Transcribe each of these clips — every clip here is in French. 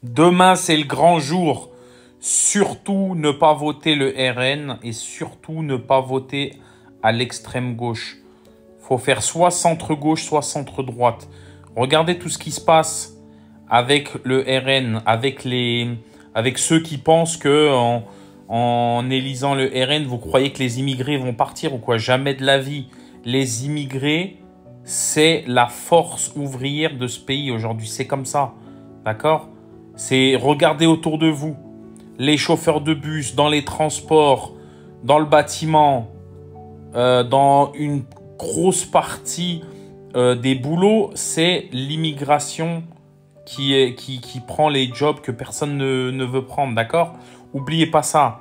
Demain, c'est le grand jour. Surtout ne pas voter le RN et surtout ne pas voter à l'extrême gauche. Faut faire soit centre-gauche, soit centre-droite. Regardez tout ce qui se passe avec le RN, avec ceux qui pensent que en élisant le RN, vous croyez que les immigrés vont partir ou quoi? Jamais de la vie. Les immigrés, c'est la force ouvrière de ce pays aujourd'hui. C'est comme ça. D'accord? C'est regardez autour de vous. Les chauffeurs de bus, dans les transports, dans le bâtiment, dans une grosse partie des boulots, c'est l'immigration qui prend les jobs que personne ne veut prendre, d'accord? Oubliez pas ça.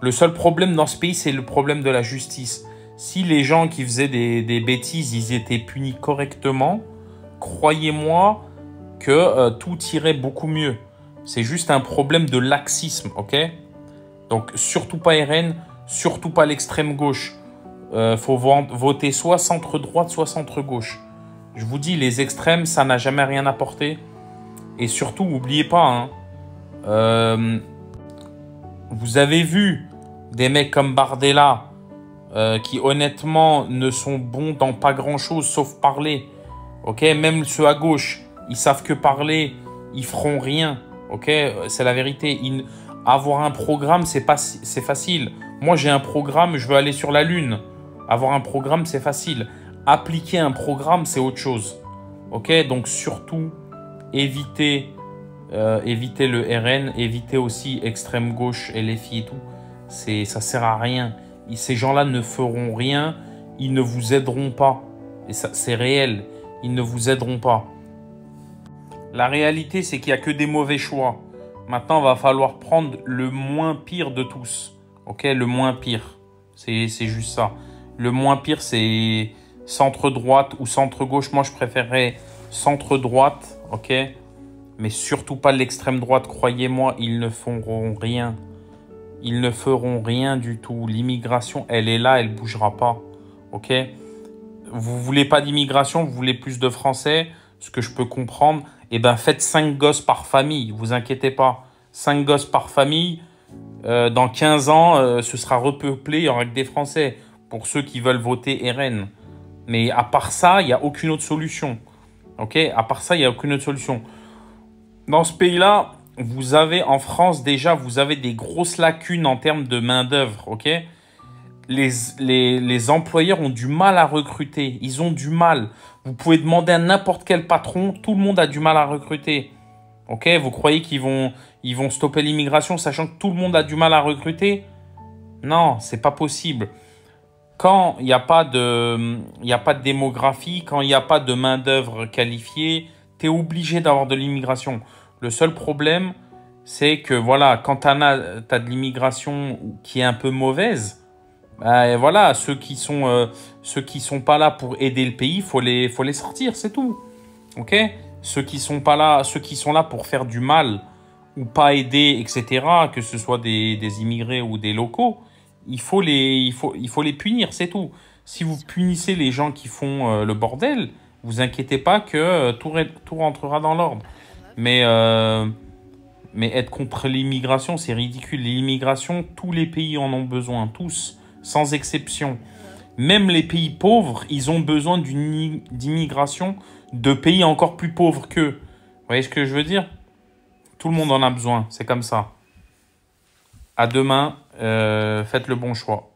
Le seul problème dans ce pays, c'est le problème de la justice. Si les gens qui faisaient des bêtises, ils étaient punis correctement, croyez-moi que tout irait beaucoup mieux. C'est juste un problème de laxisme, ok? Donc, surtout pas RN, surtout pas l'extrême gauche. Faut voter soit centre-droite, soit centre-gauche. Je vous dis, les extrêmes, ça n'a jamais rien apporté. Et surtout, n'oubliez pas, hein, vous avez vu des mecs comme Bardella qui, honnêtement, ne sont bons dans pas grand-chose, sauf parler. Ok? Même ceux à gauche, ils savent que parler, ils feront rien. Ok? C'est la vérité. Avoir un programme, c'est facile. Moi, j'ai un programme, je veux aller sur la Lune. Avoir un programme, c'est facile. Appliquer un programme, c'est autre chose. Ok? Donc, surtout, évitez le RN, évitez aussi extrême gauche et les filles et tout. Ça sert à rien. Ces gens-là ne feront rien. Ils ne vous aideront pas. Et ça, c'est réel. Ils ne vous aideront pas. La réalité, c'est qu'il n'y a que des mauvais choix. Maintenant, il va falloir prendre le moins pire de tous. Ok? Le moins pire. C'est juste ça. Le moins pire, c'est centre-droite ou centre-gauche. Moi, je préférerais centre-droite. Ok? Mais surtout pas l'extrême droite. Croyez-moi, ils ne feront rien. Ils ne feront rien du tout. L'immigration, elle est là, elle ne bougera pas. Ok? Vous voulez pas d'immigration, vous voulez plus de Français, ce que je peux comprendre. Eh bien, faites 5 gosses par famille, vous inquiétez pas. 5 gosses par famille, dans 15 ans, ce sera repeuplé, il y aura que des Français, pour ceux qui veulent voter RN. Mais à part ça, il n'y a aucune autre solution. Ok? À part ça, il n'y a aucune autre solution. Dans ce pays-là, vous avez, en France, déjà, vous avez des grosses lacunes en termes de main-d'œuvre, ok? Les employeurs ont du mal à recruter. Ils ont du mal. Vous pouvez demander à n'importe quel patron, tout le monde a du mal à recruter. Ok? Vous croyez qu'ils vont stopper l'immigration sachant que tout le monde a du mal à recruter? Non, c'est pas possible. Quand il n'y a pas de démographie, quand il n'y a pas de main-d'œuvre qualifiée, tu es obligé d'avoir de l'immigration. Le seul problème, c'est que voilà, quand tu as de l'immigration qui est un peu mauvaise, voilà, ceux qui sont pas là pour aider le pays, faut les sortir, c'est tout. Ok? Ceux qui sont pas là, ceux qui sont là pour faire du mal ou pas aider, etc., que ce soit des immigrés ou des locaux, il faut les punir, c'est tout. Si vous punissez les gens qui font le bordel, vous inquiétez pas que tout rentrera dans l'ordre. Mais être contre l'immigration, c'est ridicule. L'immigration, tous les pays en ont besoin, tous, sans exception. Même les pays pauvres, ils ont besoin d'immigration de pays encore plus pauvres qu'eux. Vous voyez ce que je veux dire? Tout le monde en a besoin, c'est comme ça. À demain, faites le bon choix.